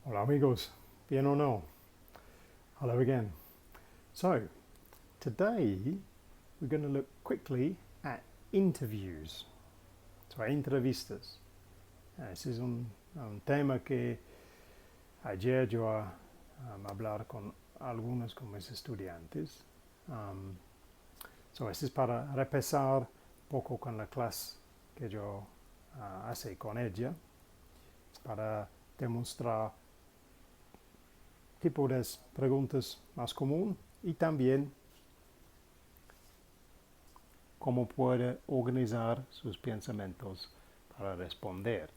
Hola amigos, bien o no? Hello again. So, today we're going to look quickly at interviews, so entrevistas. Ese es un tema que ayer yo hablar con algunos con mis estudiantes. So, este es para repasar un poco con la clase que yo hace con ella, para demostrar tipo de preguntas más común y también cómo puede organizar sus pensamientos para responder.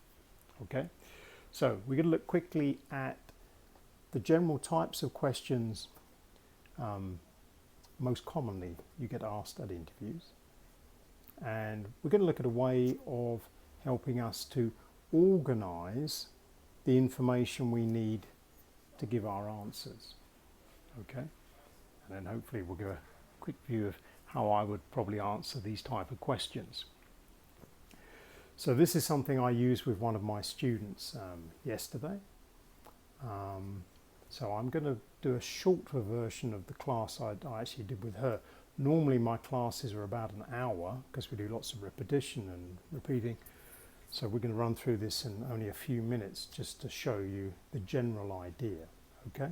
Okay, so we're going to look quickly at the general types of questions most commonly you get asked at interviews, and we're going to look at a way of helping us to organize the information we need to give our answers. Okay, and then hopefully we'll give a quick view of how I would probably answer these type of questions. So this is something I used with one of my students yesterday. So I'm going to do a shorter version of the class I actually did with her. Normally my classes are about an hour because we do lots of repetition and repeating. So we're going to run through this in only a few minutes just to show you the general idea. Okay.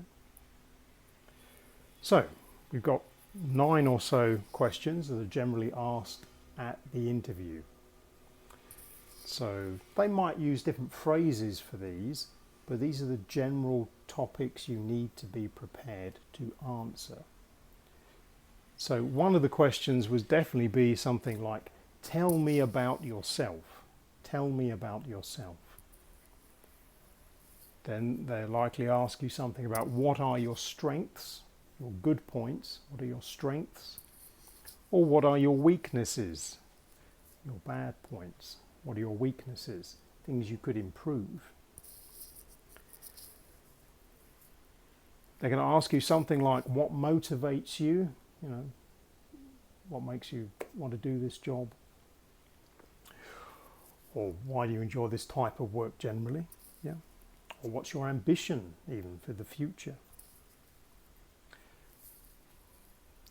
So we've got 9 or so questions that are generally asked at the interview. So they might use different phrases for these, but these are the general topics you need to be prepared to answer. So one of the questions would definitely be something like, tell me about yourself. Tell me about yourself. Then they'll likely ask you something about what are your strengths, your good points, what are your strengths, or what are your weaknesses, your bad points, what are your weaknesses, things you could improve. They're going to ask you something like what motivates you, what makes you want to do this job, or why do you enjoy this type of work generally, yeah, or what's your ambition even for the future.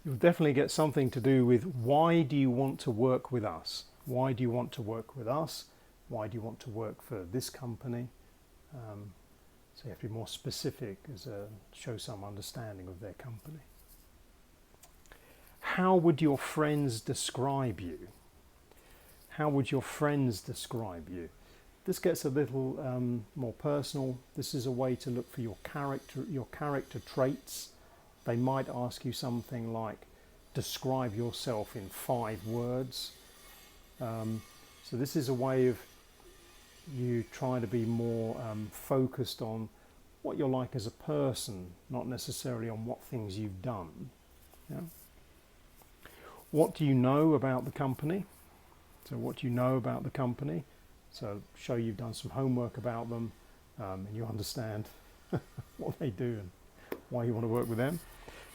You'll definitely get something to do with why do you want to work with us? Why do you want to work with us? Why do you want to work for this company? So you have to be more specific as show some understanding of their company. How would your friends describe you? How would your friends describe you? This gets a little more personal. This is a way to look for your character traits. They might ask you something like, describe yourself in 5 words. So this is a way of you trying to be more focused on what you're like as a person, not necessarily on what things you've done. Yeah? What do you know about the company? So what do you know about the company? So show you've done some homework about them and you understand what they do and why you want to work with them.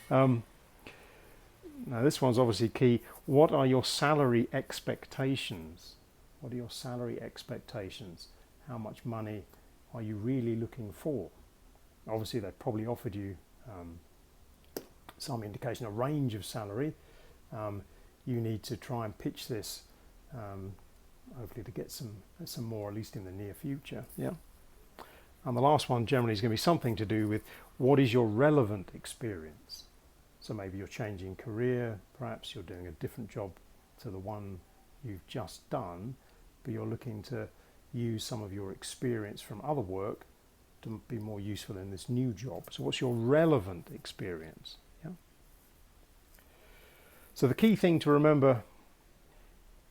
Now this one's obviously key. What are your salary expectations? What are your salary expectations? How much money are you really looking for? Obviously they've probably offered you some indication, a range of salary. You need to try and pitch this hopefully to get some more, at least in the near future. Yeah. And the last one generally is going to be something to do with what is your relevant experience. So maybe you're changing career, perhaps you're doing a different job to the one you've just done, but you're looking to use some of your experience from other work to be more useful in this new job. So what's your relevant experience? Yeah. So the key thing to remember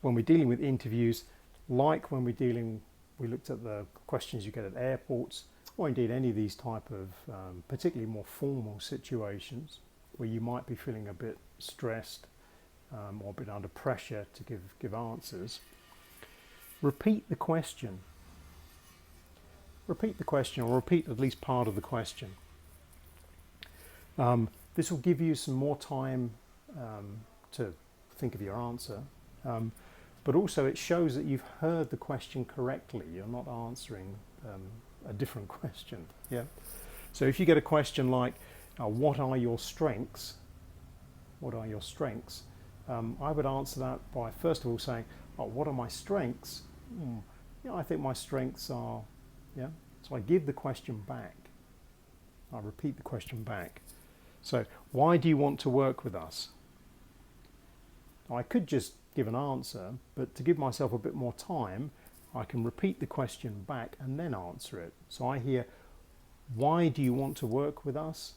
when we're dealing with interviews, like when we looked at the questions you get at airports, or indeed any of these type of particularly more formal situations where you might be feeling a bit stressed or a bit under pressure to give answers, repeat the question. Repeat the question, or repeat at least part of the question. This will give you some more time to think of your answer, but also it shows that you've heard the question correctly. You're not answering a different question. Yeah. So if you get a question like, what are your strengths? What are your strengths? I would answer that by first of all saying, oh, what are my strengths? Yeah, I think my strengths are, yeah. So I give the question back. I repeat the question back. So why do you want to work with us? I could just give an answer, but to give myself a bit more time, I can repeat the question back and then answer it. So I hear, why do you want to work with us?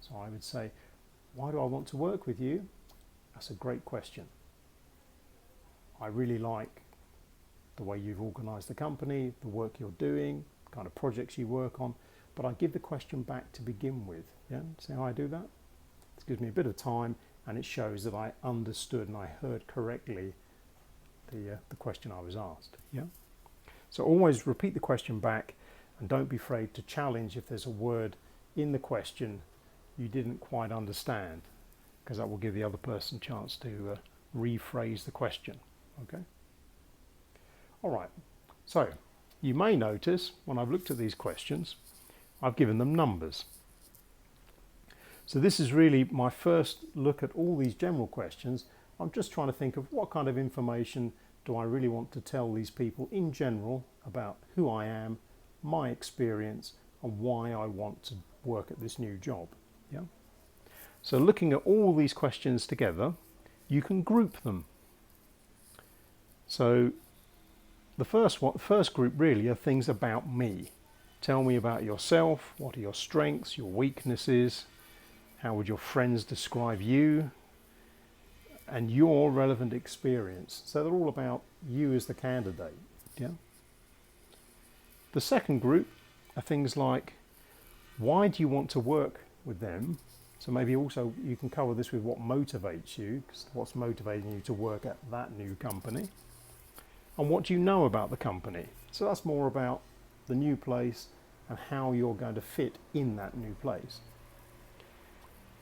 So I would say, why do I want to work with you? That's a great question. I really like the way you've organised the company, the work you're doing, the kind of projects you work on, but I give the question back to begin with. Yeah, see how I do that? It gives me a bit of time, and it shows that I understood and I heard correctly the question I was asked. Yeah. So always repeat the question back, and don't be afraid to challenge if there's a word in the question you didn't quite understand, because that will give the other person a chance to rephrase the question. Okay. All right. So you may notice when I've looked at these questions, I've given them numbers. So this is really my first look at all these general questions. I'm just trying to think of what kind of information do I really want to tell these people in general about who I am, my experience, and why I want to work at this new job. Yeah. So looking at all these questions together, you can group them. So the first group really are things about me. Tell me about yourself. What are your strengths, your weaknesses? How would your friends describe you? And your relevant experience. So they're all about you as the candidate. Yeah. The second group are things like, why do you want to work with them? So maybe also you can cover this with what motivates you, what's motivating you to work at that new company. And what do you know about the company? So that's more about the new place and how you're going to fit in that new place.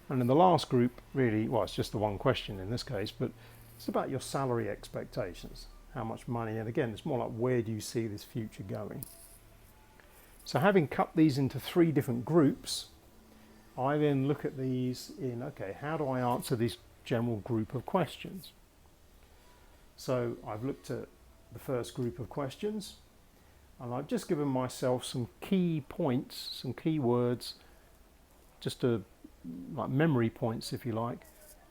And in the last group, really, well, it's just the one question in this case, but it's about your salary expectations, how much money, and again, it's more like where do you see this future going? So having cut these into 3 different groups, I then look at these in, okay, how do I answer this general group of questions? So I've looked at the first group of questions, and I've just given myself some key points, some key words, just to, like memory points if you like,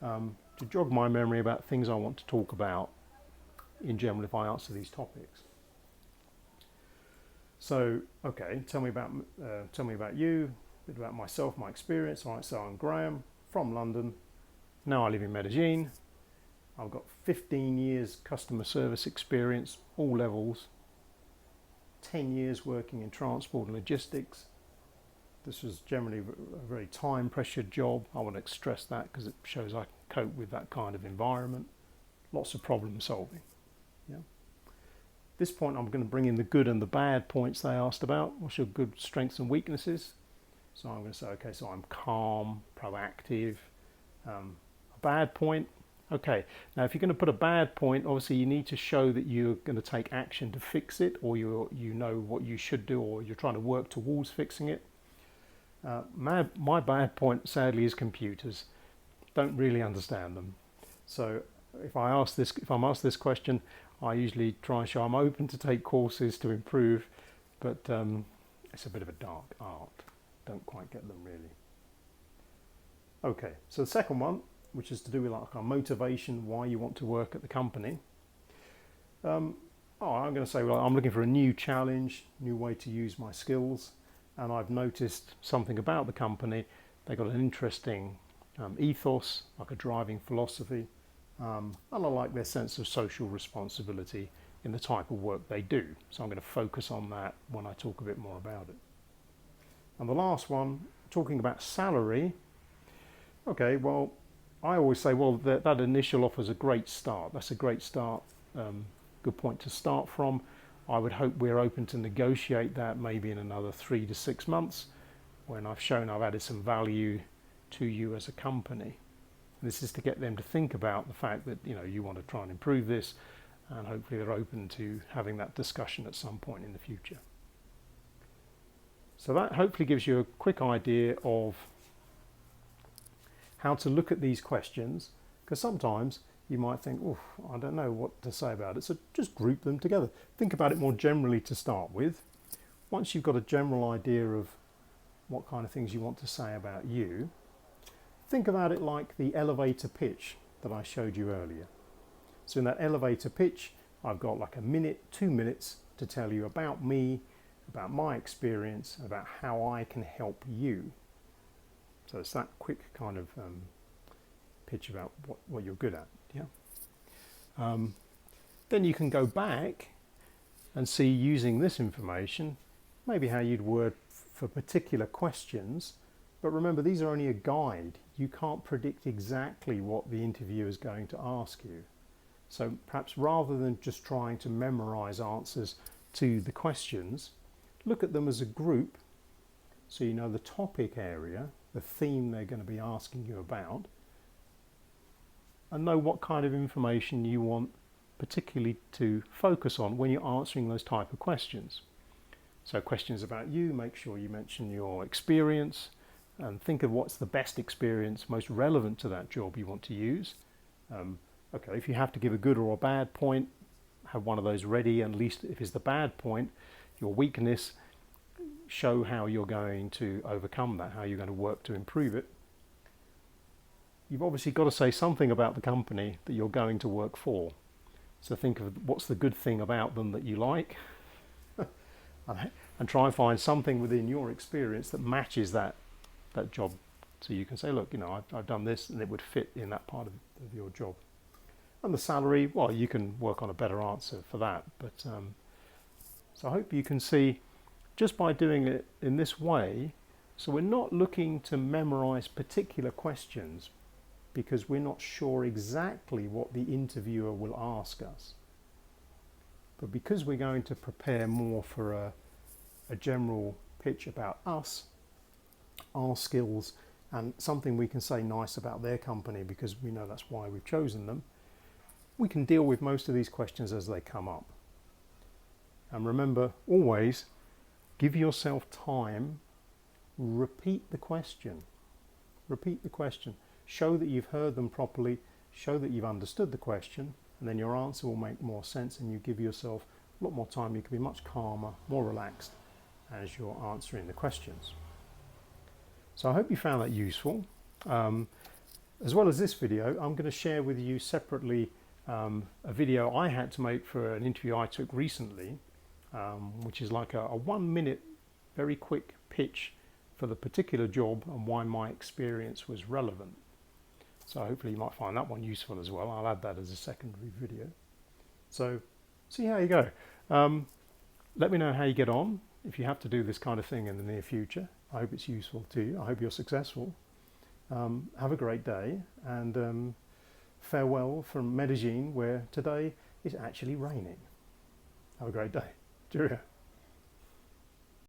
to jog my memory about things I want to talk about in general if I answer these topics. So, okay, tell me about you, a bit about myself, my experience. All right, so I'm Graham from London. Now I live in Medellin. I've got 15 years customer service experience, all levels, 10 years working in transport and logistics. This was generally a very time pressured job. I want to stress that because it shows I can cope with that kind of environment. Lots of problem solving. Yeah. At this point I'm going to bring in the good and the bad points they asked about. What's your good strengths and weaknesses? So I'm going to say, okay, so I'm calm, proactive. A bad point, okay. Now if you're going to put a bad point, obviously you need to show that you're going to take action to fix it, or you know what you should do, or you're trying to work towards fixing it. My bad point, sadly, is computers. Don't really understand them. So if I'm asked this question, I usually try and show I'm open to take courses to improve, but it's a bit of a dark art. Don't quite get them really. Okay, so the second one, which is to do with like our motivation, why you want to work at the company. I'm going to say, well, I'm looking for a new challenge, new way to use my skills. And I've noticed something about the company. They've got an interesting ethos, like a driving philosophy, and I like their sense of social responsibility in the type of work they do. So I'm going to focus on that when I talk a bit more about it. And the last one, talking about salary. Okay, well, I always say, well, that initial offer is a great start. That's a great start, good point to start from. I would hope we're open to negotiate that maybe in another 3 to 6 months when I've shown I've added some value to you as a company. This is to get them to think about the fact that, you know, you want to try and improve this, and hopefully they're open to having that discussion at some point in the future. So that hopefully gives you a quick idea of how to look at these questions, because sometimes you might think, oh, I don't know what to say about it. So just group them together. Think about it more generally to start with. Once you've got a general idea of what kind of things you want to say about you, think about it like the elevator pitch that I showed you earlier. So in that elevator pitch, I've got like a minute, 2 minutes to tell you about me, about my experience, about how I can help you. So it's that quick kind of pitch about what you're good at. Yeah. Then you can go back and see, using this information, maybe how you'd word for particular questions. But remember, these are only a guide. You can't predict exactly what the interviewer is going to ask you. So perhaps rather than just trying to memorize answers to the questions, look at them as a group, so you know the topic area, the theme they're going to be asking you about, and know what kind of information you want particularly to focus on when you're answering those type of questions. So questions about you, make sure you mention your experience and think of what's the best experience most relevant to that job you want to use. Okay, if you have to give a good or a bad point, have one of those ready, and at least if it's the bad point, your weakness, show how you're going to overcome that, how you're going to work to improve it. You've obviously got to say something about the company that you're going to work for. So think of what's the good thing about them that you like, and try and find something within your experience that matches that job. So you can say, look, you know, I've done this and it would fit in that part of your job. And the salary, well, you can work on a better answer for that. But so I hope you can see, just by doing it in this way, so we're not looking to memorize particular questions because we're not sure exactly what the interviewer will ask us. But because we're going to prepare more for a general pitch about us, our skills, and something we can say nice about their company because we know that's why we've chosen them, we can deal with most of these questions as they come up. And remember, always give yourself time, repeat the question. Repeat the question. Show that you've heard them properly, show that you've understood the question, and then your answer will make more sense and you give yourself a lot more time. You can be much calmer, more relaxed as you're answering the questions. So I hope you found that useful. As well as this video, I'm going to share with you separately a video I had to make for an interview I took recently, which is like a 1 minute, very quick pitch for the particular job and why my experience was relevant. So hopefully you might find that one useful as well. I'll add that as a secondary video. So see how you go. Let me know how you get on if you have to do this kind of thing in the near future. I hope it's useful to you. I hope you're successful. Have a great day, and farewell from Medellin, where today is actually raining. Have a great day. Cheerio.